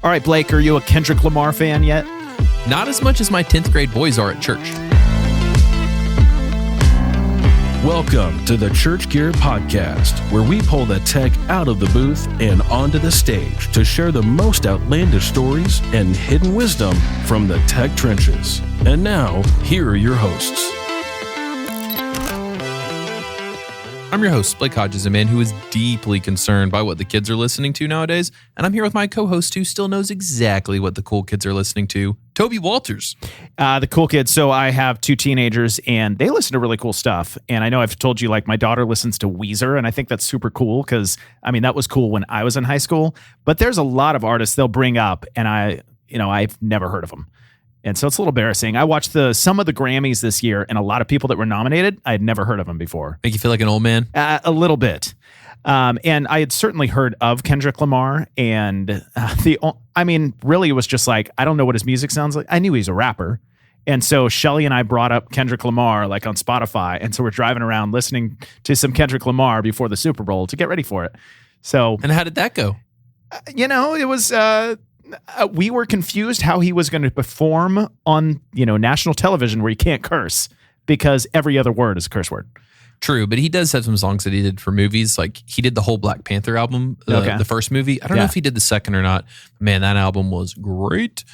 All right, Blake, are you a Kendrick Lamar fan yet? Not as much as my 10th grade boys are at church. Welcome to the ChurchGear podcast, where we pull the tech out of the booth and onto the stage to share the most outlandish stories and hidden wisdom from the tech trenches. And now, here are your hosts. I'm your host, Blake Hodges, a man who is deeply concerned by what the kids are listening to nowadays. And I'm here with my co-host who still knows exactly what the cool kids are listening to, Toby Walters. The cool kids. So I have two teenagers and they listen to really cool stuff. And I know I've told you, like, my daughter listens to Weezer, and I think that's super cool because, I mean, that was cool when I was in high school. But there's a lot of artists they'll bring up and I've never heard of them. And so it's a little embarrassing. I watched some of the Grammys this year, and a lot of people that were nominated, I had never heard of them before. Make you feel like an old man? A little bit. And I had certainly heard of Kendrick Lamar, and really it was just like, I don't know what his music sounds like. I knew he's a rapper. And so Shelly and I brought up Kendrick Lamar, like, on Spotify. And so we're driving around listening to some Kendrick Lamar before the Super Bowl to get ready for it. So, and how did that go? It was... we were confused how he was going to perform on, national television where he can't curse because every other word is a curse word. True, but he does have some songs that he did for movies. Like, he did the whole Black Panther album, the first movie. I don't know if he did the second or not. Man, that album was great.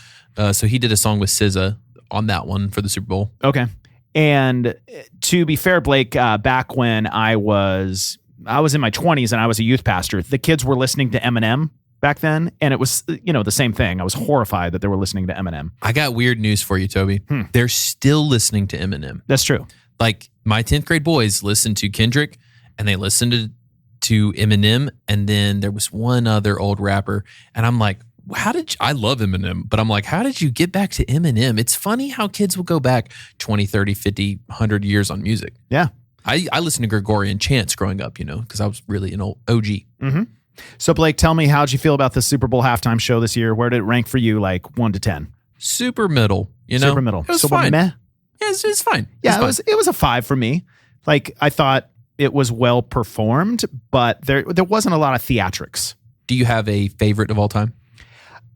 So he did a song with SZA on that one for the Super Bowl. Okay. And to be fair, Blake, back when I was in my 20s and I was a youth pastor, the kids were listening to Eminem back then, and it was, the same thing. I was horrified that they were listening to Eminem. I got weird news for you, Toby. They're still listening to Eminem. That's true. Like, my 10th grade boys listened to Kendrick, and they listened to Eminem, and then there was one other old rapper, and I'm like, I love Eminem, but I'm like, how did you get back to Eminem? It's funny how kids will go back 20, 30, 50, 100 years on music. Yeah. I listened to Gregorian chants growing up, because I was really an old OG. Mm-hmm. So, Blake, tell me, how'd you feel about the Super Bowl halftime show this year? Where did it rank for you, like 1 to 10? Super middle, Super middle. It was so fine. Meh? Yeah, it's fine. Yeah, it was a 5 for me. Like, I thought it was well performed, but there wasn't a lot of theatrics. Do you have a favorite of all time?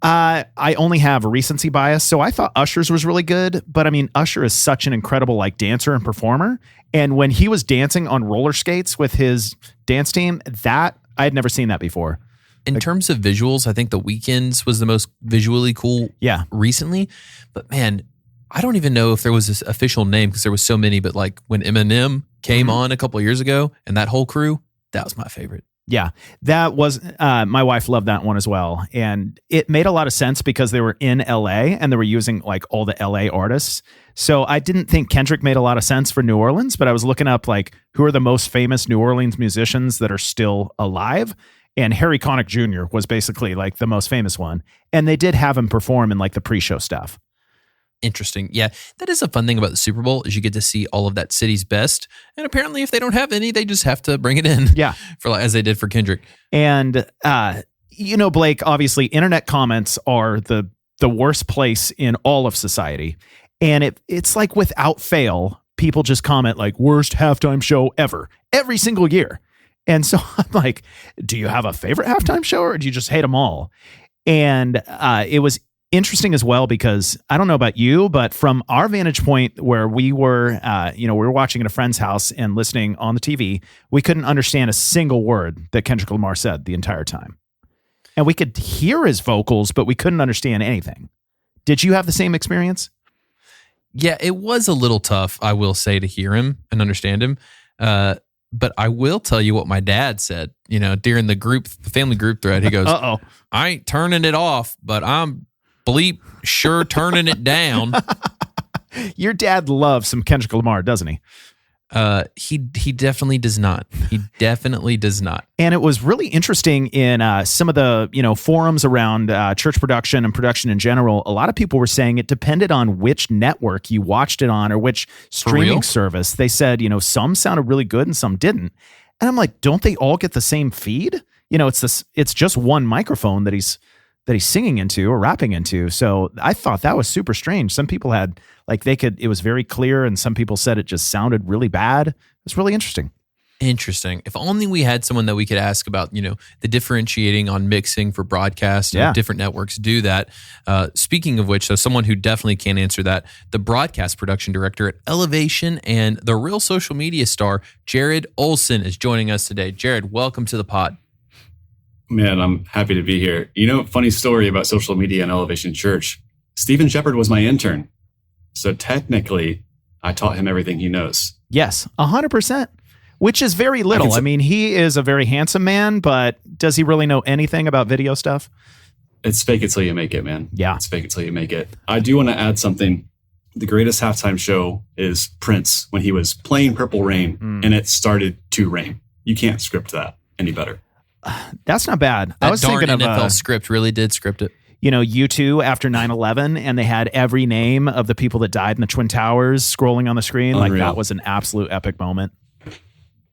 I only have a recency bias, so I thought Usher's was really good. But I mean, Usher is such an incredible, like, dancer and performer. And when he was dancing on roller skates with his dance team, that I had never seen that before. In terms of visuals, I think The Weeknd's was the most visually cool recently. But man, I don't even know if there was this official name because there was so many. But like when Eminem came on a couple of years ago and that whole crew, that was my favorite. Yeah, that was, my wife loved that one as well. And it made a lot of sense because they were in LA and they were using like all the LA artists. So I didn't think Kendrick made a lot of sense for New Orleans, but I was looking up like who are the most famous New Orleans musicians that are still alive. And Harry Connick Jr. was basically like the most famous one. And they did have him perform in like the pre-show stuff. Interesting. Yeah, that is a fun thing about the Super Bowl is you get to see all of that city's best. And apparently if they don't have any, they just have to bring it in. Yeah. As they did for Kendrick. And, Blake, obviously internet comments are the worst place in all of society. And it's like without fail, people just comment like worst halftime show ever, every single year. And so I'm like, do you have a favorite halftime show or do you just hate them all? And it was interesting as well because I don't know about you, but from our vantage point where we were, we were watching at a friend's house and listening on the TV, we couldn't understand a single word that Kendrick Lamar said the entire time. And we could hear his vocals, but we couldn't understand anything. Did you have the same experience? Yeah, it was a little tough, I will say, to hear him and understand him. But I will tell you what my dad said, during the family group thread. He goes, I ain't turning it off, but I'm bleep sure turning it down. Your dad loves some Kendrick Lamar, doesn't he? He definitely does not. He definitely does not. And it was really interesting in some of the forums around church production and production in general. A lot of people were saying it depended on which network you watched it on or which streaming service. They said some sounded really good and some didn't. And I'm like, don't they all get the same feed? It's just one microphone that he's singing into or rapping into. So I thought that was super strange. Some people had it was very clear, and some people said it just sounded really bad. It's really interesting. Interesting. If only we had someone that we could ask about, the differentiating on mixing for broadcast. Yeah. Different networks do that. Speaking of which, so someone who definitely can answer that, the broadcast production director at Elevation and the real social media star, Jared Olson, is joining us today. Jared, welcome to the pod. Man, I'm happy to be here. Funny story about social media and Elevation Church. Stephen Shepard was my intern. So technically, I taught him everything he knows. Yes, 100%. Which is very little. I mean, he is a very handsome man, but does he really know anything about video stuff? It's fake it till you make it, man. Yeah. It's fake it till you make it. I do want to add something. The greatest halftime show is Prince when he was playing Purple Rain and it started to rain. You can't script that any better. That's not bad. That I was darn thinking NFL of script really did script it. U2 after 9/11, and they had every name of the people that died in the Twin Towers scrolling on the screen. Unreal. Like that was an absolute epic moment.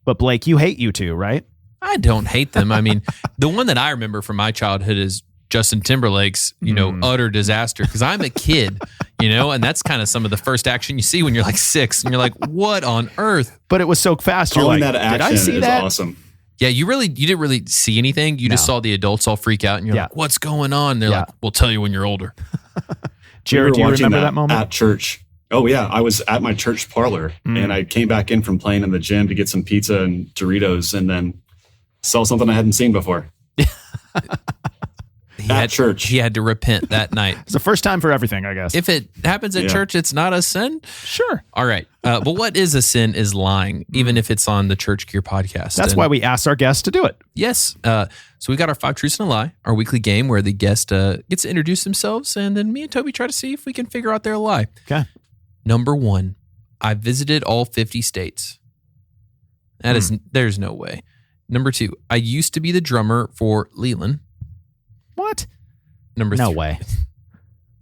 But Blake, you hate U2, right? I don't hate them. I mean, the one that I remember from my childhood is Justin Timberlake's, utter disaster. Because I'm a kid, and that's kind of some of the first action you see when you're like 6, and you're like, what on earth? But it was so fast. You're Calling like, that action did I see is that? awesome. Yeah, you didn't really see anything. You just saw the adults all freak out, and you're like, what's going on? They're like, we'll tell you when you're older. Jared, do you remember that moment? At church. Oh, yeah. I was at my church parlor and I came back in from playing in the gym to get some pizza and Doritos and then saw something I hadn't seen before. Church. He had to repent that night. It's the first time for everything, I guess. If it happens at church, it's not a sin? Sure. All right. But what is a sin is lying, even if it's on the ChurchGear podcast. That's why we asked our guests to do it. Yes. So we got our 5 Truths and a Lie, our weekly game where the guest gets to introduce themselves, and then me and Toby try to see if we can figure out their lie. Okay. Number 1, I visited all 50 states. There's no way. Number 2, I used to be the drummer for Leland. What? Number 3. No way.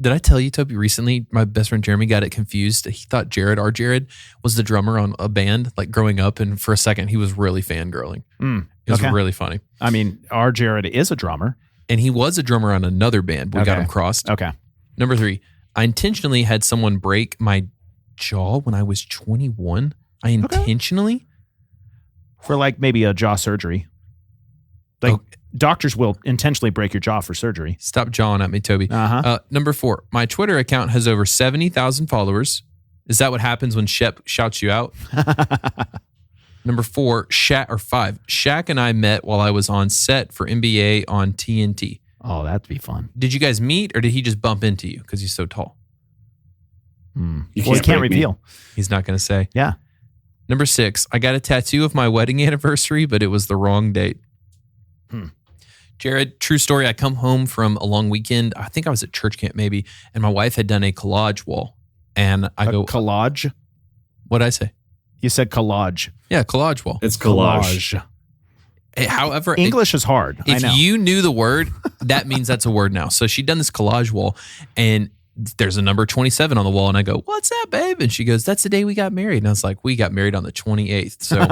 Did I tell you, Toby, recently my best friend Jeremy got it confused. He thought our Jared, was the drummer on a band, like growing up, and for a second he was really fangirling. It was really funny. I mean, our Jared is a drummer. And he was a drummer on another band, but we got him crossed. Okay. Number 3, I intentionally had someone break my jaw when I was 21. I intentionally? For like maybe a jaw surgery. Like doctors will intentionally break your jaw for surgery. Stop jawing at me, Toby. Number 4, my Twitter account has over 70,000 followers. Is that what happens when Shep shouts you out? Number 5, Shaq and I met while I was on set for NBA on TNT. Oh, that'd be fun. Did you guys meet, or did he just bump into you because he's so tall? He can't reveal. He's not going to say. Yeah. Number 6, I got a tattoo of my wedding anniversary, but it was the wrong date. Jared, true story. I come home from a long weekend. I think I was at church camp maybe, and my wife had done a collage wall. And I go, collage? What'd I say? You said collage. Yeah, collage wall. It's collage. However, English is hard. I know. If you knew the word, that means that's a word now. So she'd done this collage wall, and there's a number 27 on the wall, and I go, what's that, babe? And she goes, that's the day we got married. And I was like, we got married on the 28th. So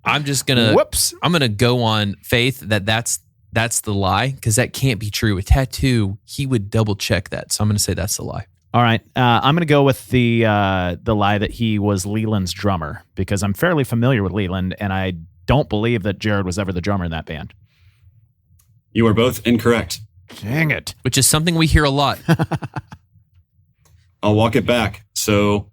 I'm just going to, I'm going to go on faith that's the lie, because that can't be true. A tattoo, he would double check that. So I'm going to say that's the lie. All right. I'm going to go with the lie that he was Leland's drummer, because I'm fairly familiar with Leland, and I don't believe that Jared was ever the drummer in that band. You are both incorrect. Dang it. Which is something we hear a lot. I'll walk it back. So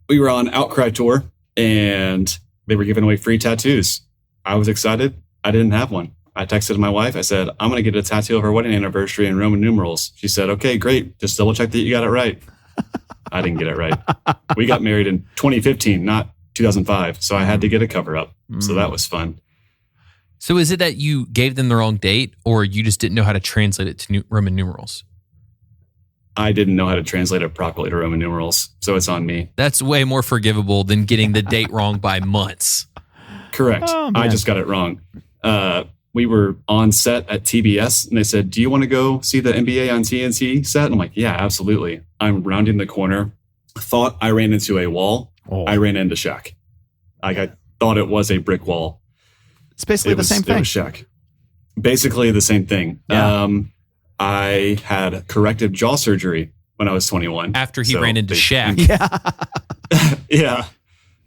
we were on Outcry tour and they were giving away free tattoos. I was excited. I didn't have one. I texted my wife. I said, I'm going to get a tattoo of our wedding anniversary in Roman numerals. She said, okay, great. Just double check that you got it right. I didn't get it right. We got married in 2015, not 2005. So I had to get a cover up. So that was fun. So is it that you gave them the wrong date, or you just didn't know how to translate it to Roman numerals? I didn't know how to translate it properly to Roman numerals. So it's on me. That's way more forgivable than getting the date wrong by months. Correct. I just got it wrong. We were on set at TBS and they said, do you want to go see the NBA on TNT set? And I'm like, yeah, absolutely. I'm rounding the corner. Thought I ran into a wall. I ran into Shaq. I thought it was a brick wall. It's basically the same thing. It was Shaq. Basically the same thing. Yeah. I had corrective jaw surgery when I was 21. After he ran into Shaq. Yeah.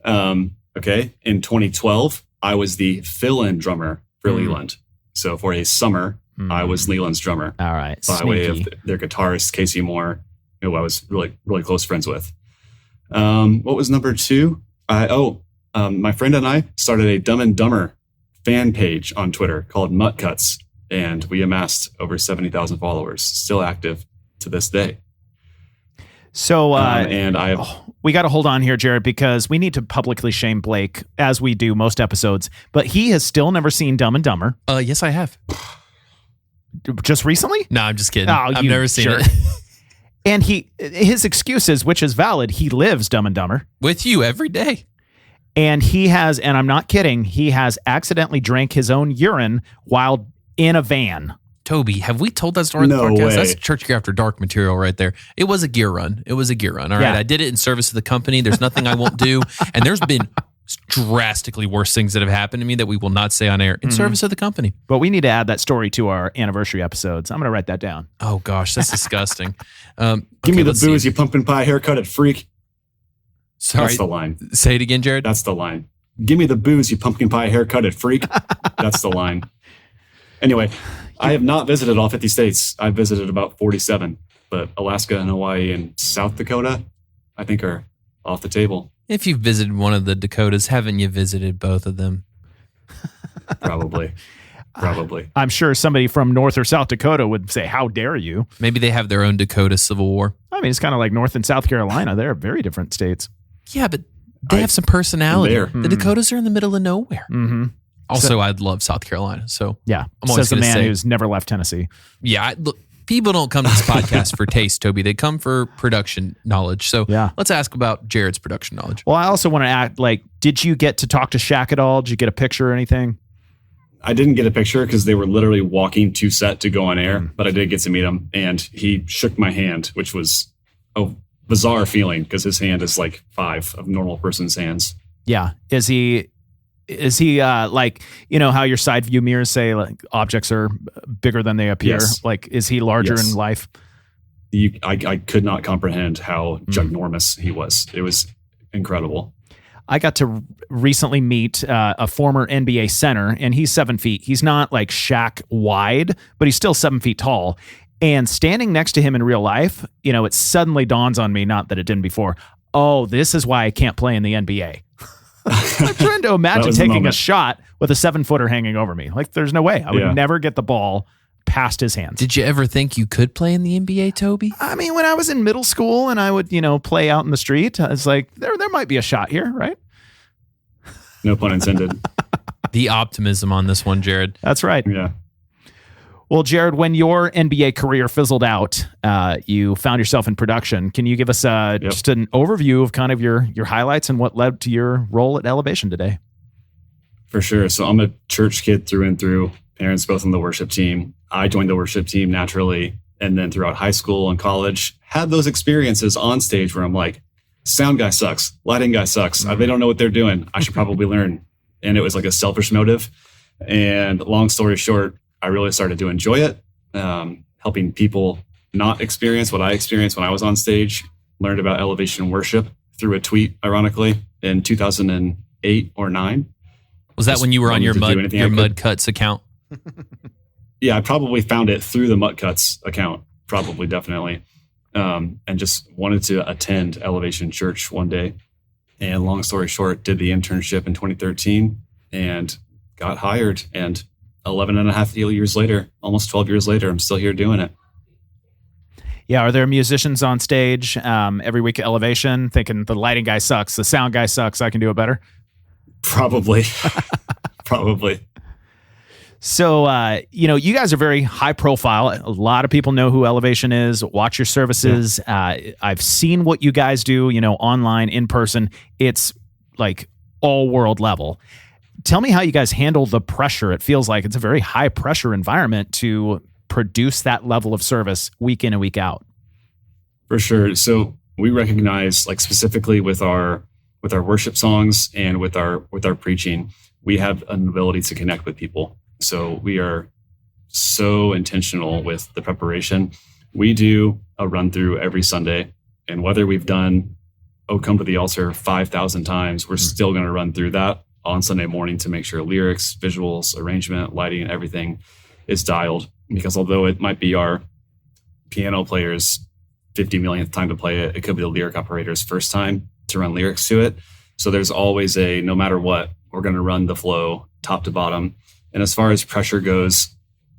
Okay. In 2012, I was the fill-in drummer for Leland. So for a summer, I was Leland's drummer. All right. By way of their guitarist, Casey Moore, who I was really, really close friends with. What was number 2? My friend and I started a Dumb and Dumber fan page on Twitter called Mutt Cuts, and we amassed over 70,000 followers, still active to this day. So, and we got to hold on here, Jared, because we need to publicly shame Blake, as we do most episodes, but he has still never seen Dumb and Dumber. Yes, I have. Just recently? No, I'm just kidding. Oh, I've never seen it. And his excuse is, which is valid, he lives Dumb and Dumber. With you every day. And he has, and I'm not kidding, he has accidentally drank his own urine while in a van. Toby, have we told that story on the podcast? Way. That's Church Gear After Dark material right there. It was a gear run. All right. I did it in service of the company. There's nothing I won't do. And there's been drastically worse things that have happened to me that we will not say on air in service of the company. But we need to add that story to our anniversary episodes. I'm going to write that down. Oh, gosh, that's disgusting. Give me the booze, you pumpkin pie haircutted freak. Sorry. That's the line. Say it again, Jared. That's the line. Give me the booze, you pumpkin pie haircutted freak. That's the line. Anyway, I have not visited all 50 states. I've visited about 47, but Alaska and Hawaii and South Dakota, I think, are off the table. If you've visited one of the Dakotas, haven't you visited both of them? Probably. I'm sure somebody from North or South Dakota would say, how dare you? Maybe they have their own Dakota Civil War. I mean, it's kind of like North and South Carolina. They're very different states. Yeah, but they have some personality. There. The Dakotas are in the middle of nowhere. Mm-hmm. Also, I love South Carolina. So yeah, I'm always says the going to man say, who's never left Tennessee. Yeah, look, people don't come to this podcast for taste, Toby. They come for production knowledge. So let's ask about Jared's production knowledge. Well, I also want to act like, did you get to talk to Shaq at all? Did you get a picture or anything? I didn't get a picture because they were literally walking to set to go on air, but I did get to meet him, and he shook my hand, which was a bizarre feeling because his hand is like 5 of a normal person's hands. Yeah. Is he like, you know how your side view mirrors say like objects are bigger than they appear? Yes. Like, is he larger in life? I could not comprehend how ginormous he was. It was incredible. I got to recently meet a former NBA center, and he's 7 feet. He's not like Shaq wide, but he's still 7 feet tall. And standing next to him in real life, you know, it suddenly dawns on me, not that it didn't before, oh, this is why I can't play in the NBA. I'm trying to imagine taking a shot with a 7-footer hanging over me. Like, there's no way. I would never get the ball past his hands. Did you ever think you could play in the NBA, Toby? I mean, when I was in middle school and I would, you know, play out in the street, I was like, there might be a shot here, right? No pun intended. The optimism on this one, Jared. That's right. Yeah. Well, Jared, when your NBA career fizzled out, you found yourself in production. Can you give us just an overview of kind of your highlights and what led to your role at Elevation today? For sure. So I'm a church kid through and through. Parents both on the worship team. I joined the worship team naturally. And then throughout high school and college, had those experiences on stage where I'm like, sound guy sucks. Lighting guy sucks. They don't know what they're doing. I should probably learn. And it was like a selfish motive. And long story short, I really started to enjoy it. Helping people not experience what I experienced when I was on stage. Learned about elevation worship through a tweet, ironically, in 2008 or 9. Was that when you were on your Mud Cuts account? Yeah, I probably found it through the Mutt Cuts account. Probably, definitely. And just wanted to attend Elevation Church one day. And long story short, did the internship in 2013 and got hired. And 11 and a half years later, almost 12 years later, I'm still here doing it. Yeah, are there musicians on stage every week at Elevation thinking the lighting guy sucks, the sound guy sucks, I can do it better? Probably. Probably. So, you guys are very high profile. A lot of people know who Elevation is, watch your services. Yeah. I've seen what you guys do, online, in person. It's like all world level. Tell me how you guys handle the pressure. It feels like it's a very high pressure environment to produce that level of service week in and week out. For sure. So we recognize, like, specifically with our worship songs and with our preaching, we have an ability to connect with people. So we are so intentional with the preparation. We do a run through every Sunday, and whether we've done "Oh, come to the altar" 5,000 times, we're still going to run through that on Sunday morning to make sure lyrics, visuals, arrangement, lighting, and everything is dialed. Because although it might be our piano player's 50 millionth time to play it, it could be the lyric operator's first time to run lyrics to it. So there's always no matter what, we're going to run the flow top to bottom. And as far as pressure goes,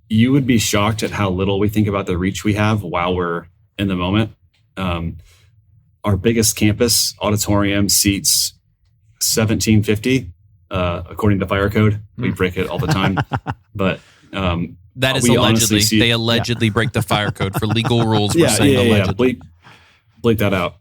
you would be shocked at how little we think about the reach we have while we're in the moment. Our biggest campus auditorium seats 1,750, according to fire code. We break it all the time, but that is allegedly. They allegedly break the fire code for legal rules. We're saying allegedly. Bleep that out.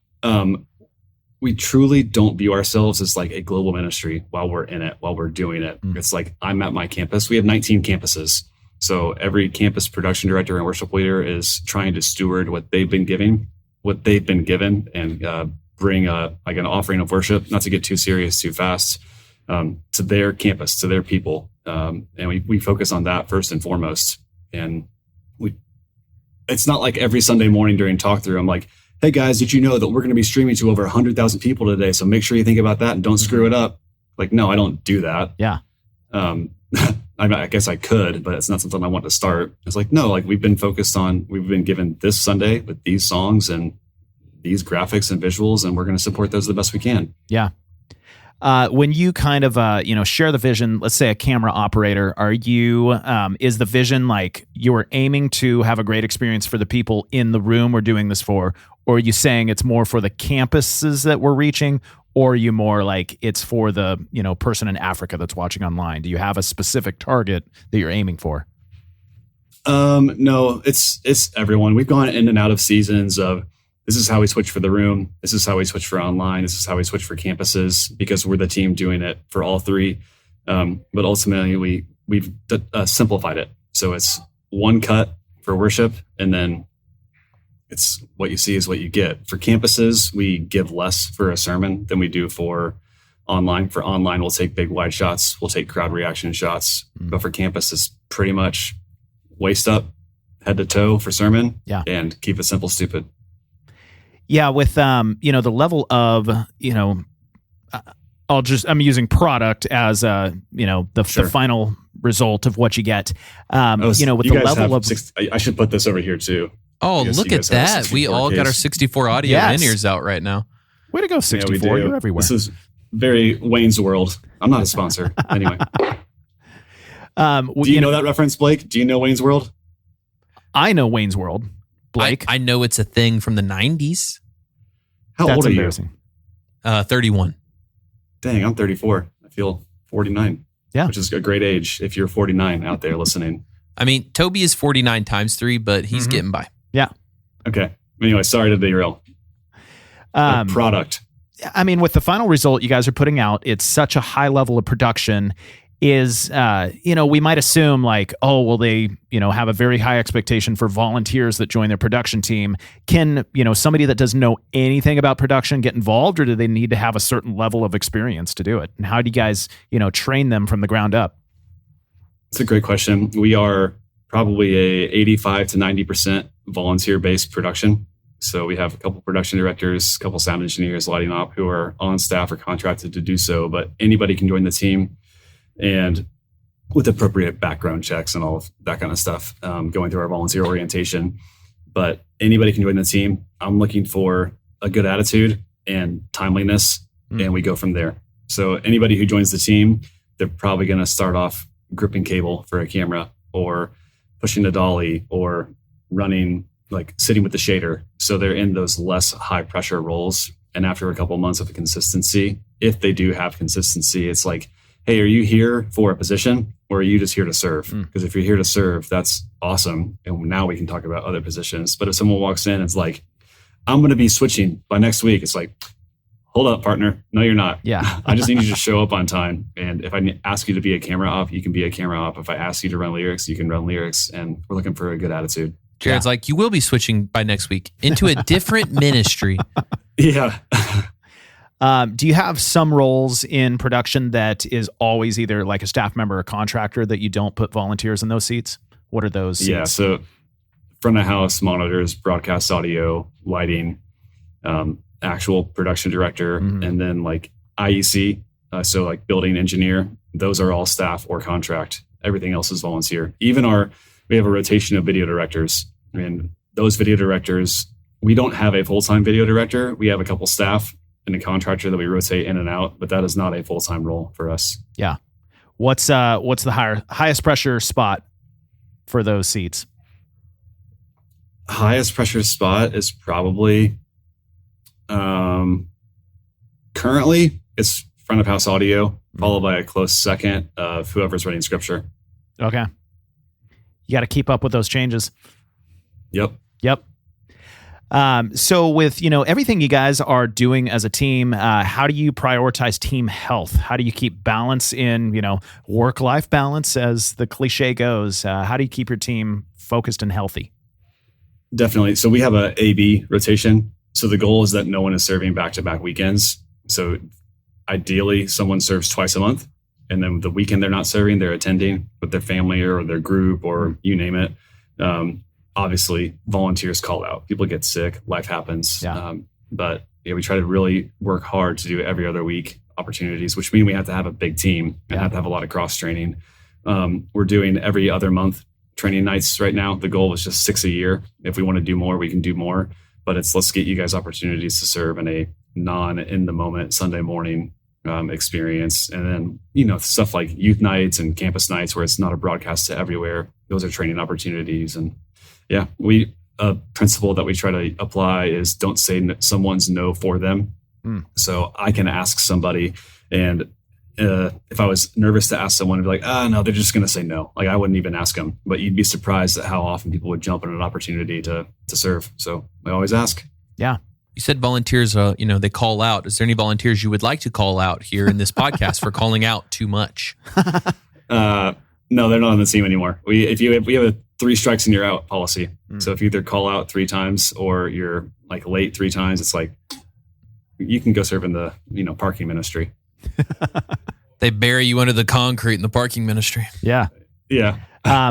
We truly don't view ourselves as like a global ministry while we're in it, while we're doing it. It's like, I'm at my campus. We have 19 campuses. So every campus production director and worship leader is trying to steward what they've been given, and bring like an offering of worship, not to get too serious too fast, to their campus, to their people. And we focus on that first and foremost. And it's not like every Sunday morning during talk through, I'm like, "Hey guys, did you know that we're going to be streaming to over 100,000 people today? So make sure you think about that and don't screw it up." Like, no, I don't do that. Yeah. I guess I could, but it's not something I want to start. It's like, no, like we've been given this Sunday with these songs and these graphics and visuals, and we're going to support those the best we can. Yeah. When you kind of, share the vision, let's say a camera operator, is the vision like you are aiming to have a great experience for the people in the room we're doing this for, or are you saying it's more for the campuses that we're reaching, or are you more like it's for the, person in Africa that's watching online? Do you have a specific target that you're aiming for? No, it's everyone. We've gone in and out of seasons of, this is how we switch for the room. This is how we switch for online. This is how we switch for campuses, because we're the team doing it for all three. But ultimately, we've simplified it. So it's one cut for worship, and then it's what you see is what you get. For campuses, we give less for a sermon than we do for online. For online, we'll take big wide shots. We'll take crowd reaction shots. But for campus, it's pretty much waist up, head to toe for sermon, and keep it simple, stupid. Yeah, with the level of I'm using product as the final result of what you get. With the level of I should put this over here too. Oh, look at that! We all got our 64 audio in-ears out right now. Way to go, 64! You're everywhere. This is very Wayne's World. I'm not a sponsor anyway. Do you know that reference, Blake? Do you know Wayne's World? I know Wayne's World. Blake? I know it's a thing from the 90s. How old are you? 31. Dang, I'm 34. I feel 49. Yeah. Which is a great age if you're 49 out there listening. I mean, Toby is 49 times 3, but he's getting by. Yeah. Okay. Anyway, sorry to derail. Product. I mean, with the final result you guys are putting out, it's such a high level of production. Is we might assume like, oh, well, they have a very high expectation for volunteers that join their production team. Can somebody that doesn't know anything about production get involved, or do they need to have a certain level of experience to do it? And how do you guys train them from the ground up? It's a great question. We are probably a 85 to 90% volunteer based production. So we have a couple production directors, a couple sound engineers, lighting op who are on staff or contracted to do so, but anybody can join the team. And with appropriate background checks and all of that kind of stuff, going through our volunteer orientation. But anybody can join the team. I'm looking for a good attitude and timeliness, and we go from there. So anybody who joins the team, they're probably going to start off gripping cable for a camera, or pushing the dolly, or running, like sitting with the shader. So they're in those less high pressure roles. And after a couple of months of consistency, if they do have consistency, it's like, hey, are you here for a position, or are you just here to serve? Because if you're here to serve, that's awesome. And now we can talk about other positions. But if someone walks in and it's like, I'm going to be switching by next week, it's like, hold up, partner. No, you're not. Yeah. I just need you to show up on time. And if I ask you to be a camera op, you can be a camera op. If I ask you to run lyrics, you can run lyrics. And we're looking for a good attitude. Jared's like, you will be switching by next week into a different ministry. Yeah. Do you have some roles in production that is always either like a staff member or contractor that you don't put volunteers in those seats? What are those seats? Yeah, so front of house, monitors, broadcast audio, lighting, actual production director, and then like IEC, so like building engineer, those are all staff or contract. Everything else is volunteer. Even we have a rotation of video directors, and those video directors, we don't have a full-time video director. We have a couple staff and a contractor that we rotate in and out, but that is not a full-time role for us. Yeah. What's the highest pressure spot for those seats? Highest pressure spot is probably currently it's front of house audio, followed by a close second of whoever's writing scripture. Okay. You got to keep up with those changes. Yep. So with, everything you guys are doing as a team, how do you prioritize team health? How do you keep balance in, work-life balance, as the cliche goes? How do you keep your team focused and healthy? Definitely. So we have a A/B rotation. So the goal is that no one is serving back-to-back weekends. So ideally, someone serves twice a month, and then the weekend they're not serving, they're attending with their family or their group or you name it. Obviously, volunteers call out. People get sick. Life happens. Yeah. But we try to really work hard to do every other week opportunities, which mean we have to have a big team and have to have a lot of cross training. We're doing every other month training nights right now. The goal is just 6 a year. If we want to do more, we can do more. But let's get you guys opportunities to serve in a in the moment Sunday morning experience. And then, stuff like youth nights and campus nights where it's not a broadcast to everywhere. Those are training opportunities. And a principle that we try to apply is don't say someone's no for them. So I can ask somebody, and if I was nervous to ask someone, I'd be like, no, they're just going to say no. Like I wouldn't even ask them, but you'd be surprised at how often people would jump on an opportunity to serve. So I always ask. Yeah. You said volunteers, they call out. Is there any volunteers you would like to call out here in this podcast for calling out too much? No, they're not on the team anymore. We have a 3 strikes and you're out policy. So if you either call out 3 times or you're like late 3 times, it's like you can go serve in the parking ministry. They bury you under the concrete in the parking ministry. Yeah. Yeah.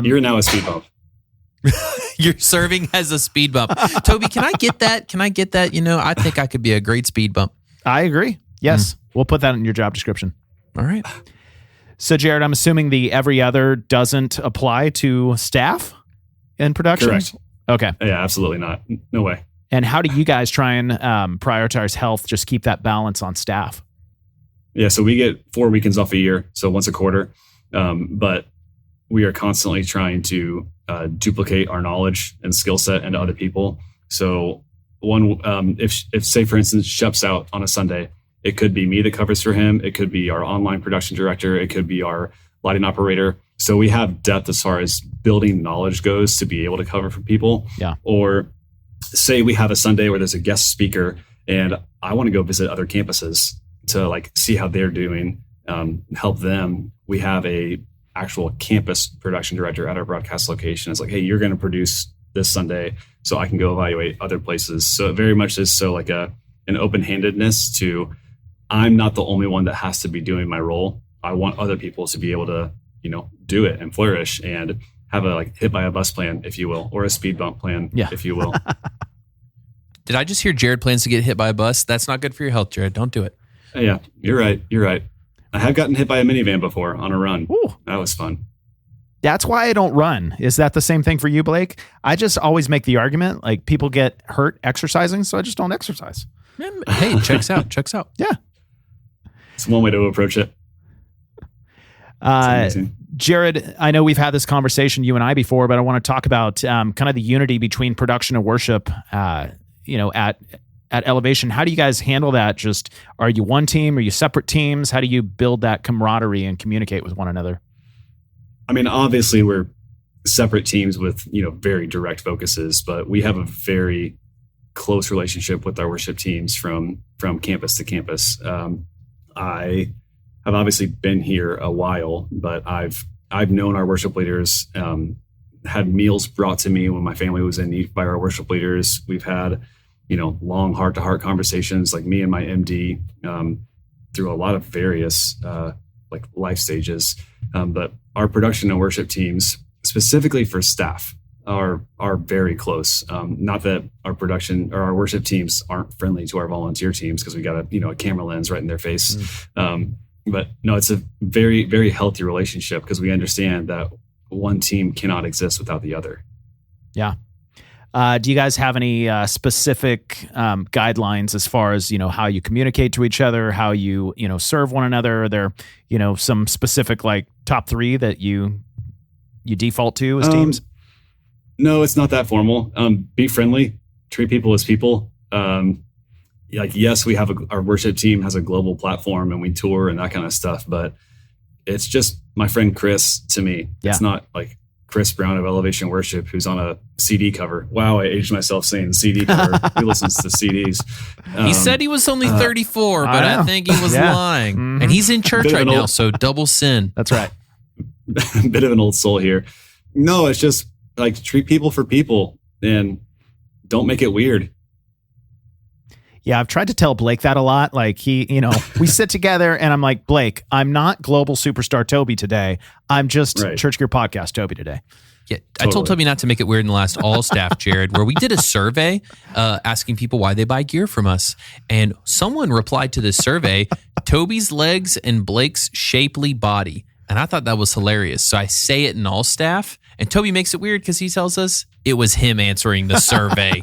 You're now a speed bump. You're serving as a speed bump. Toby, can I get that? I think I could be a great speed bump. I agree. Yes. We'll put that in your job description. All right. So, Jared, I'm assuming the every other doesn't apply to staff in production? Correct. Okay. Yeah, absolutely not. No way. And how do you guys try and prioritize health, just keep that balance on staff? Yeah, so we get 4 weekends off a year, so once a quarter. But we are constantly trying to duplicate our knowledge and skill set into other people. So if say, for instance, Shep's out on a Sunday, it could be me that covers for him. It could be our online production director. It could be our lighting operator. So we have depth as far as building knowledge goes to be able to cover for people. Yeah. Or say we have a Sunday where there's a guest speaker and I want to go visit other campuses to see how they're doing, help them. We have a actual campus production director at our broadcast location. It's like, hey, you're going to produce this Sunday, so I can go evaluate other places. So it very much is an open-handedness to, I'm not the only one that has to be doing my role. I want other people to be able to, do it and flourish and have a hit by a bus plan, if you will, or a speed bump plan, if you will. Did I just hear Jared plans to get hit by a bus? That's not good for your health, Jared. Don't do it. Yeah, you're right. I have gotten hit by a minivan before on a run. Ooh. That was fun. That's why I don't run. Is that the same thing for you, Blake? I just always make the argument, people get hurt exercising, so I just don't exercise. Hey, checks out. Yeah. It's one way to approach it. Jared, I know we've had this conversation, you and I, before, but I want to talk about kind of the unity between production and worship, at Elevation. How do you guys handle that? Just, are you one team? Are you separate teams? How do you build that camaraderie and communicate with one another? I mean, obviously we're separate teams with, very direct focuses, but we have a very close relationship with our worship teams from campus to campus. I have obviously been here a while, but I've known our worship leaders, had meals brought to me when my family was in need by our worship leaders. We've had, long heart-to-heart conversations, like me and my MD, through a lot of various life stages. But our production and worship teams, specifically for staff, are very close. Not that our production or our worship teams aren't friendly to our volunteer teams, because we got a camera lens right in their face. But no, it's a very, very healthy relationship, because we understand that one team cannot exist without the other. Yeah. Do you guys have any specific guidelines as far as, how you communicate to each other, how you, serve one another? Are there, some specific like top 3 that you default to as teams? No, it's not that formal. Be friendly, treat people as people. Yes, we have our worship team has a global platform and we tour and that kind of stuff, but it's just my friend Chris to me. Yeah. It's not like Chris Brown of Elevation Worship, who's on a CD cover. Wow, I aged myself saying CD cover. Who listens to CDs? He said he was only 34, but I think he was lying. Mm-hmm. And he's in church right now, so double sin. That's right. Bit of an old soul here. No, it's just like treat people for people and don't make it weird. Yeah, I've tried to tell Blake that a lot. Like we sit together and I'm like, Blake, I'm not global superstar Toby today. I'm just ChurchGear podcast Toby today. Yeah, totally. I told Toby not to make it weird in the last all staff, Jared, where we did a survey asking people why they buy gear from us. And someone replied to this survey, Toby's legs and Blake's shapely body. And I thought that was hilarious. So I say it in all staff, and Toby makes it weird because he tells us it was him answering the survey.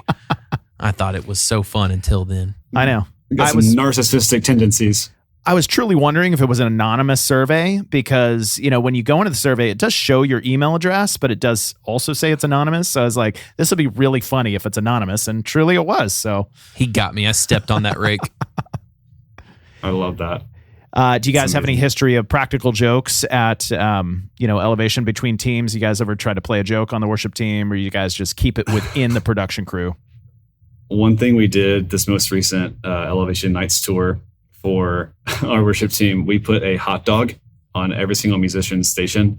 I thought it was so fun until then. I know. Got some narcissistic tendencies. I was truly wondering if it was an anonymous survey, because, when you go into the survey, it does show your email address, but it does also say it's anonymous. So I was like, this would be really funny if it's anonymous. And truly it was. So he got me. I stepped on that rake. I love that. Do you guys have any history of practical jokes at, Elevation between teams? You guys ever try to play a joke on the worship team, or you guys just keep it within the production crew? One thing we did this most recent Elevation Nights tour for our worship team, we put a hot dog on every single musician's station.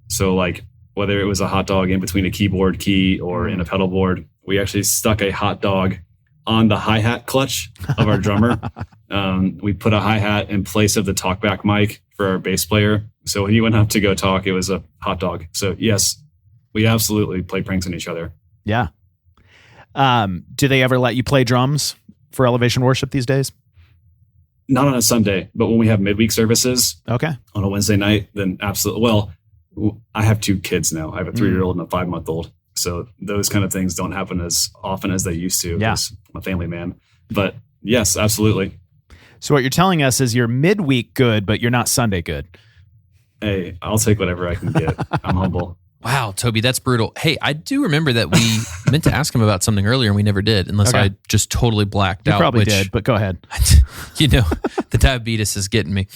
So like whether it was a hot dog in between a keyboard key or in a pedal board, we actually stuck a hot dog on the hi-hat clutch of our drummer. We put a hi-hat in place of the talkback mic for our bass player. So when he went up to go talk, it was a hot dog. So yes, we absolutely play pranks on each other. Yeah. Do they ever let you play drums for Elevation Worship these days? Not on a Sunday, but when we have midweek services on a Wednesday night, then absolutely. Well, I have 2 kids now. I have a 3-year-old and a 5-month-old. So those kind of things don't happen as often as they used to. Yeah. I'm a family man. But yes, absolutely. So what you're telling us is you're midweek good, but you're not Sunday good. Hey, I'll take whatever I can get. I'm humble. Wow, Toby, that's brutal. Hey, I do remember that we meant to ask him about something earlier and we never did, unless I just totally blacked out. You probably did, but go ahead. The diabetes is getting me.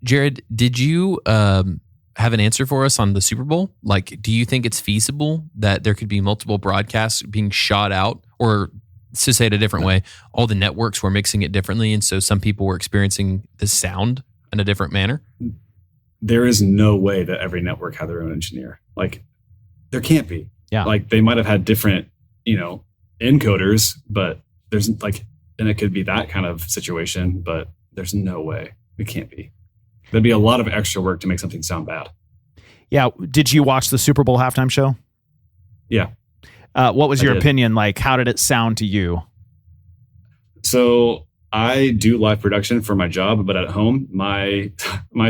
Jared, did you have an answer for us on the Super Bowl? Like, do you think it's feasible that there could be multiple broadcasts being shot out? Or to say it a different way, all the networks were mixing it differently, and so some people were experiencing the sound in a different manner? There is no way that every network had their own engineer. Like, there can't be. Yeah. Like, they might have had different, encoders, but there's and it could be that kind of situation, but there's no way. It can't be. There'd be a lot of extra work to make something sound bad. Yeah. Did you watch the Super Bowl halftime show? Yeah. What was your opinion? Like, how did it sound to you? So I do live production for my job, but at home, my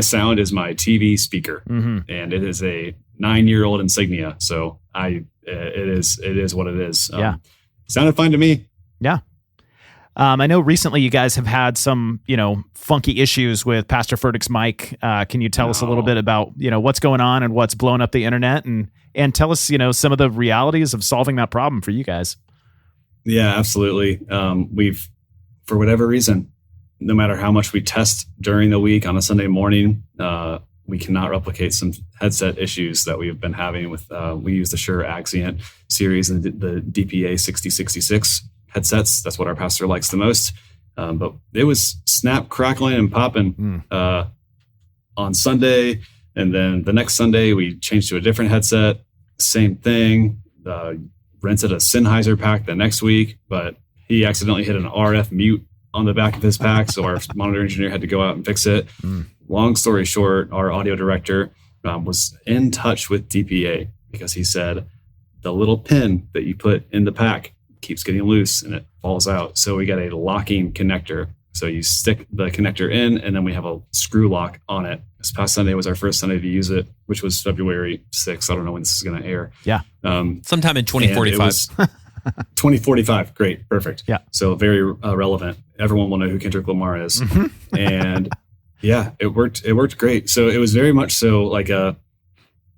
sound is my TV speaker, and it is a 9-year-old Insignia. So it is what it is. Sounded fine to me. Yeah. I know recently you guys have had some, funky issues with Pastor Furtick's mic. Can you tell us a little bit about, what's going on and what's blown up the internet, and tell us, some of the realities of solving that problem for you guys? Yeah, absolutely. We've, for whatever reason, no matter how much we test during the week on a Sunday morning, we cannot replicate some headset issues that we've been having with, we use the Shure Axient series and the DPA 6066 headsets. That's what our pastor likes the most. But it was snap, crackling, and popping on Sunday. And then the next Sunday, we changed to a different headset. Same thing. Rented a Sennheiser pack the next week, but he accidentally hit an RF mute on the back of his pack. So our monitor engineer had to go out and fix it. Long story short, our audio director was in touch with DPA because he said, the little pin that you put in the pack keeps getting loose and it falls out. So we got a locking connector. So you stick the connector in, and then we have a screw lock on it. This past Sunday was our first Sunday to use it, which was February 6th. I don't know when this is going to air. Yeah. Sometime in 2045. 2045. Great. Perfect. Yeah. So very relevant. Everyone will know who Kendrick Lamar is. And yeah, it worked. It worked great. So it was very much so like a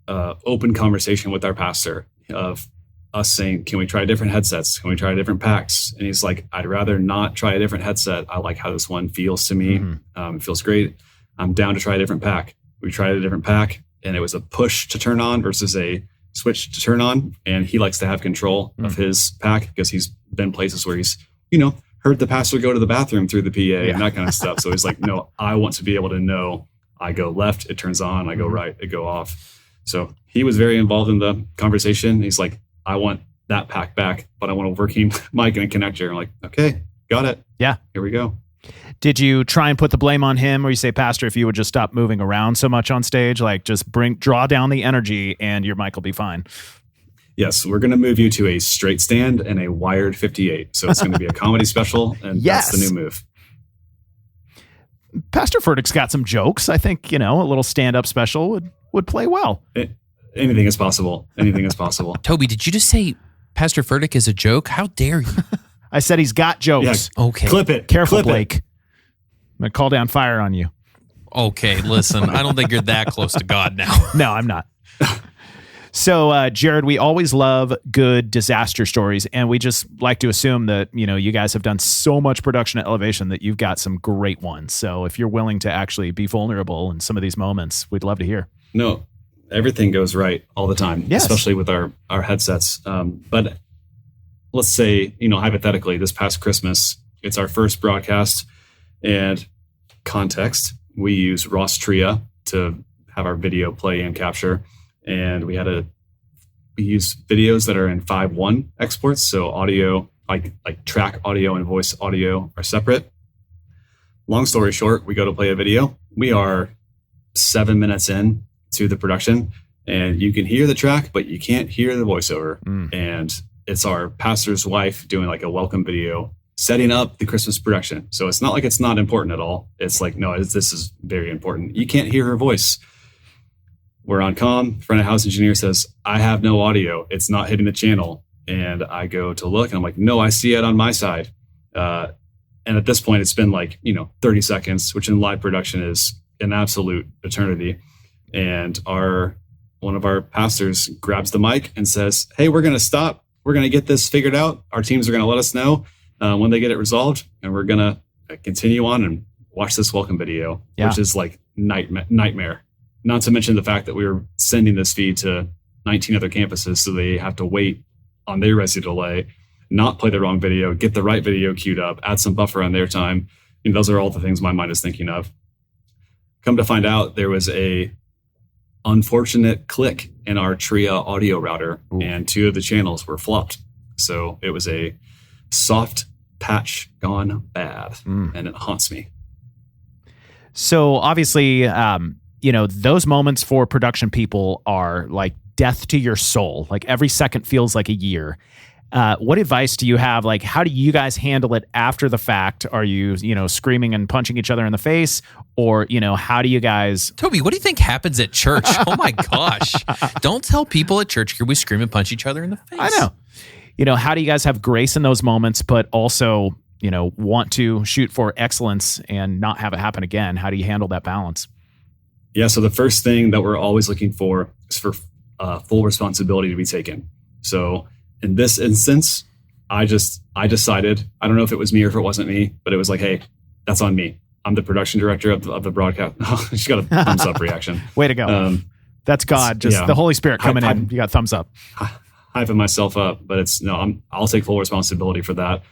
open conversation with our pastor of us saying, can we try different headsets? Can we try different packs? And he's like, I'd rather not try a different headset. I like how this one feels to me. It feels great. I'm down to try a different pack. We tried a different pack, and it was a push to turn on versus a switch to turn on. And he likes to have control of his pack because he's been places where he's, heard the pastor go to the bathroom through the PA and that kind of stuff. So he's like, no, I want to be able to know I go left, it turns on. I go right, it go off. So he was very involved in the conversation. He's like, I want that pack back, but I want a working mic and a connector. I'm like, okay, got it. Yeah. Here we go. Did you try and put the blame on him, or you say, Pastor, if you would just stop moving around so much on stage, like just draw down the energy and your mic will be fine? Yes, we're going to move you to a straight stand and a wired 58. So it's going to be a comedy special, and that's the new move. Pastor Furtick's got some jokes. I think, a little stand-up special would play well. Anything is possible. Anything is possible. Toby, did you just say Pastor Furtick is a joke? How dare you? I said he's got jokes. Yeah, okay. Clip it. Careful, Clip Blake. it. I'm going to call down fire on you. Okay, listen, I don't think you're that close to God now. No, I'm not. So, Jared, we always love good disaster stories, and we just like to assume that, you guys have done so much production at Elevation that you've got some great ones. So if you're willing to actually be vulnerable in some of these moments, we'd love to hear. No, everything goes right all the time, especially with our headsets. But let's say, hypothetically, this past Christmas, it's our first broadcast, and context, we use Ross Tria to have our video play and capture. And we use videos that are in 5.1 exports. So audio, like track audio and voice audio are separate. Long story short, we go to play a video. We are 7 minutes in to the production, and you can hear the track, but you can't hear the voiceover. And it's our pastor's wife doing like a welcome video, setting up the Christmas production. So it's not like it's not important at all. It's like, no, this is very important. You can't hear her voice. We're on comm. Front of house engineer says, I have no audio. It's not hitting the channel. And I go to look, and I'm like, no, I see it on my side. And at this point, it's been like, 30 seconds, which in live production is an absolute eternity. And one of our pastors grabs the mic and says, hey, we're going to stop. We're going to get this figured out. Our teams are going to let us know when they get it resolved. And we're going to continue on and watch this welcome video, which is like nightmare. Not to mention the fact that we were sending this feed to 19 other campuses, so they have to wait on their resi delay, not play the wrong video, get the right video queued up, add some buffer on their time. Those are all the things my mind is thinking of. Come to find out, there was a unfortunate click in our Tria audio router, and 2 of the channels were flopped. So it was a soft patch gone bad, and it haunts me. So obviously, those moments for production people are like death to your soul. Like every second feels like a year. What advice do you have? Like, how do you guys handle it after the fact? Are you, screaming and punching each other in the face? Or, how do you guys... Toby, what do you think happens at church? Oh my gosh. Don't tell people at church here we scream and punch each other in the face. I know. How do you guys have grace in those moments, but also, want to shoot for excellence and not have it happen again? How do you handle that balance? Yeah, so the first thing that we're always looking for is for full responsibility to be taken. So in this instance, I decided, I don't know if it was me or if it wasn't me, but it was like, hey, that's on me. I'm the production director of the broadcast. She's got a thumbs up reaction. Way to go. That's God, just the Holy Spirit coming in. You got thumbs up. Hyping myself up, but I'll take full responsibility for that.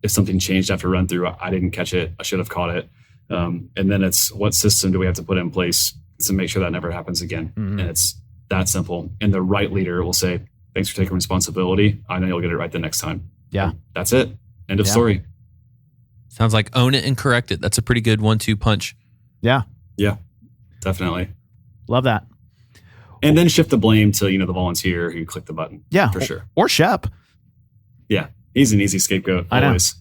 If something changed after run through, I didn't catch it. I should have caught it. And then it's what system do we have to put in place to make sure that never happens again? And it's that simple. And the right leader will say, thanks for taking responsibility. I know you'll get it right the next time. Yeah. And that's it. End of story. Sounds like own it and correct it. That's a pretty good 1-2 punch. Yeah. Yeah, definitely. Love that. And then shift the blame to, the volunteer who clicked the button. Yeah. For sure. Or Shep. Yeah. He's an easy scapegoat. I know. Always.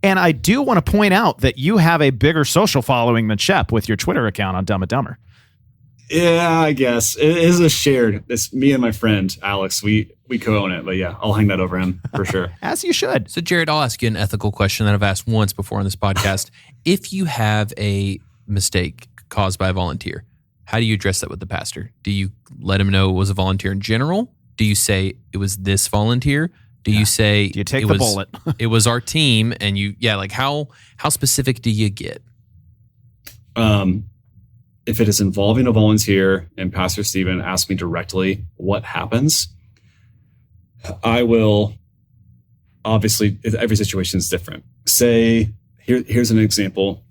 And I do want to point out that you have a bigger social following than Shep with your Twitter account on Dumb and Dumber. Yeah, I guess. It is a shared. It's me and my friend, Alex. We co-own it. But yeah, I'll hang that over him for sure. As you should. So, Jared, I'll ask you an ethical question that I've asked once before on this podcast. If you have a mistake caused by a volunteer, how do you address that with the pastor? Do you let him know it was a volunteer in general? Do you say it was this volunteer? Do you say you take the bullet? It was our team, and how specific do you get? If it is involving a volunteer and Pastor Stephen asks me directly what happens, I will, obviously, every situation is different. Say, here's an example.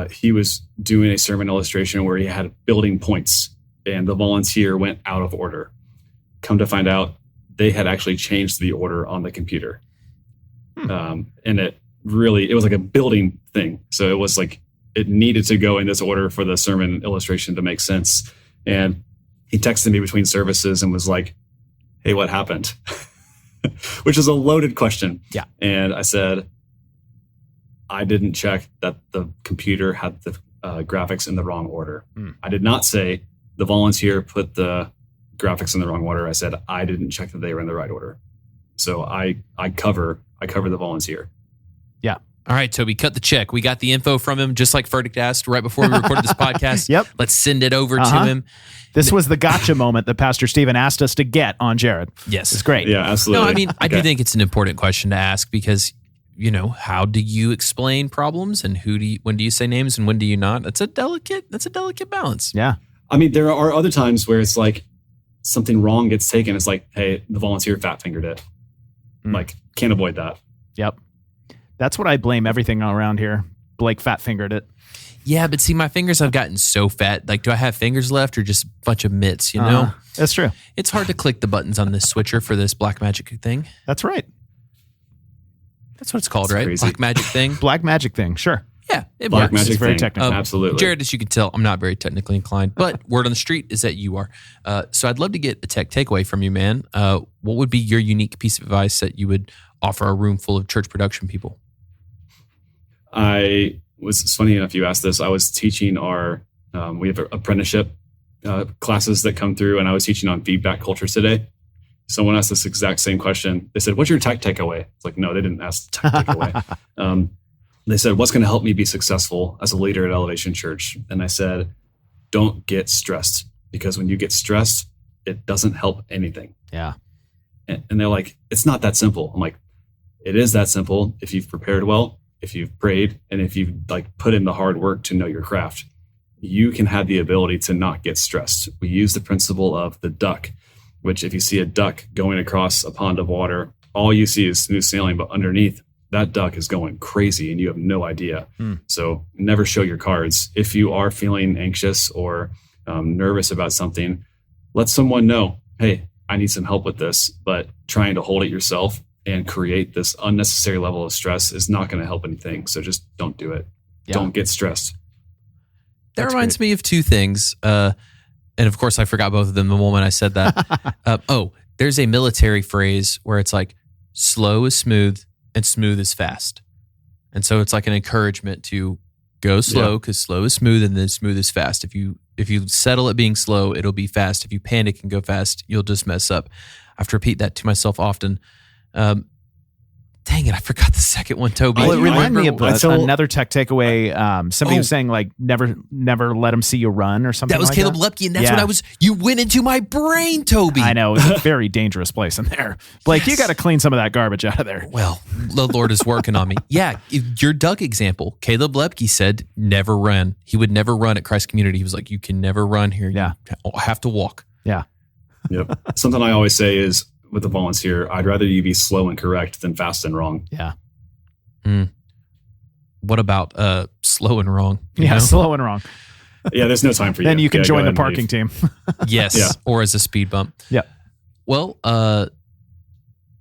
He was doing a sermon illustration where he had building points and the volunteer went out of order. Come to find out, they had actually changed the order on the computer. And it was like a building thing. So it was like, it needed to go in this order for the sermon illustration to make sense. And he texted me between services and was like, hey, what happened? Which is a loaded question. Yeah. And I said, I didn't check that the computer had the graphics in the wrong order. I did not say the volunteer put the graphics in the wrong order. I said, I didn't check that they were in the right order. So I cover the volunteer. Yeah. All right, Toby, cut the check. We got the info from him, just like Verdict asked right before we recorded this podcast. Yep. Let's send it over to him. This was the gotcha moment that Pastor Stephen asked us to get on Jared. Yes. It's great. Yeah, absolutely. No, I mean, I do think it's an important question to ask because, how do you explain problems and when do you say names and when do you not? That's a delicate balance. Yeah. I mean, there are other times where it's like something wrong gets taken. It's like, hey, the volunteer fat fingered it. Like, can't avoid that. Yep. That's what I blame everything around here. Blake fat fingered it. Yeah, but see, my fingers have gotten so fat. Like, do I have fingers left or just a bunch of mitts, you know? That's true. It's hard to click the buttons on this switcher for this black magic thing. That's right. That's what it's called, right? Crazy. Black magic thing. Black magic thing. Sure. Yeah, it Black works. magic It's very thing. technical. Absolutely. Jared, as you can tell, I'm not very technically inclined, but word on the street is that you are. So I'd love to get a tech takeaway from you, man. What would be your unique piece of advice that you would offer a room full of church production people? It's funny enough you asked this. I was teaching we have apprenticeship classes that come through, and I was teaching on feedback culture today. Someone asked this exact same question. They said, what's your tech takeaway? It's like, no, they didn't ask tech takeaway. They said, what's going to help me be successful as a leader at Elevation Church? And I said, don't get stressed, because when you get stressed, it doesn't help anything. Yeah. And they're like, it's not that simple. I'm like, it is that simple if you've prepared well, if you've prayed, and if you've put in the hard work to know your craft. You can have the ability to not get stressed. We use the principle of the duck, which if you see a duck going across a pond of water, all you see is smooth sailing, but underneath, that duck is going crazy and you have no idea. So never show your cards. If you are feeling anxious or nervous about something, let someone know, hey, I need some help with this, but trying to hold it yourself and create this unnecessary level of stress is not going to help anything. So just don't do it. Yeah. Don't get stressed. That reminds me of two things. And of course, I forgot both of them the moment I said that. There's a military phrase where it's like, slow is smooth and smooth is fast. And so it's like an encouragement to go slow because slow is smooth and then smooth is fast. If you settle at being slow, it'll be fast. If you panic and go fast, you'll just mess up. I have to repeat that to myself often. Dang it, I forgot the second one, Toby. Well, it reminded me of remember- another tech takeaway. Somebody was saying never let them see you run or something. That was like Caleb that. Lepke, and that's what you went into my brain, Toby. I know. It was a very dangerous place in there. Blake, you got to clean some of that garbage out of there. Well, the Lord is working on me. Yeah, your duck example, Caleb Lepke said never run. He would never run at Christ Community. He was like, you can never run here. Yeah. You have to walk. Yeah. Yep. Something I always say is with a volunteer, I'd rather you be slow and correct than fast and wrong. Yeah. What about slow and wrong? You Yeah. know? Slow and wrong. Yeah, there's no time for you. Then you can Yeah, join go the ahead and parking leave. team. Yes, Yeah. or as a speed bump. Yeah. Well,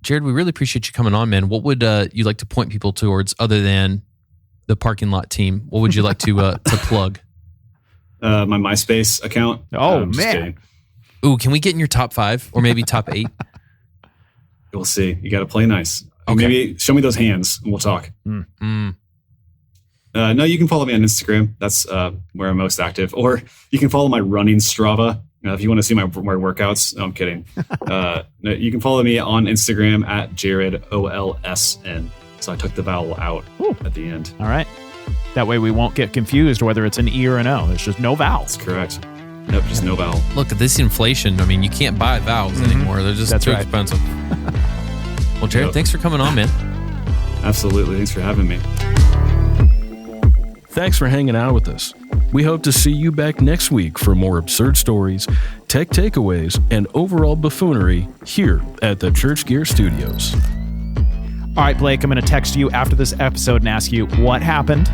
Jared, we really appreciate you coming on, man. What would you like to point people towards other than the parking lot team? What would you like to plug? My MySpace account. Oh, Just man. kidding. Ooh, can we get in your top 5 or maybe top 8? We'll see. You got to play nice. Okay. Maybe show me those hands and we'll talk. No, you can follow me on Instagram. That's where I'm most active. Or you can follow my running Strava. If you want to see my workouts. No, I'm kidding. No, you can follow me on Instagram at Jared OLSN. So I took the vowel out at the end. All right. That way we won't get confused whether it's an E or an O. There's just no vowels. That's correct. Nope, just no vowel. Look at this inflation. I mean, you can't buy vowels anymore. They're just too expensive. Well, Jared, thanks for coming on, man. Absolutely. Thanks for having me. Thanks for hanging out with us. We hope to see you back next week for more absurd stories, tech takeaways, and overall buffoonery here at the ChurchGear Studios. All right, Blake, I'm going to text you after this episode and ask you what happened,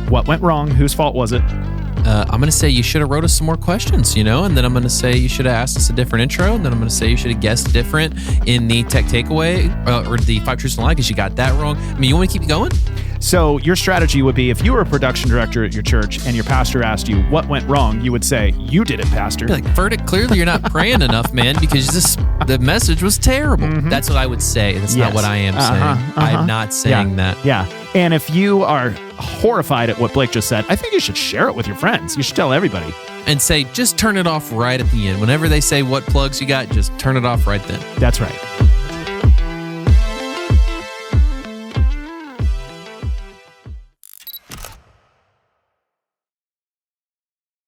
what went wrong, whose fault was it? I'm going to say you should have wrote us some more questions, and then I'm going to say you should have asked us a different intro, and then I'm going to say you should have guessed different in the tech takeaway or the 5 truths and a lie because you got that wrong. I mean, you want to keep going? So your strategy would be if you were a production director at your church and your pastor asked you what went wrong, you would say, you did it, pastor. Be like, verdict, clearly you're not praying enough, man, because the message was terrible. That's what I would say. That's not what I am saying. I'm not saying that. Yeah. And if you are horrified at what Blake just said, I think you should share it with your friends. You should tell everybody. And say, just turn it off right at the end. Whenever they say what plugs you got, just turn it off right then. That's right.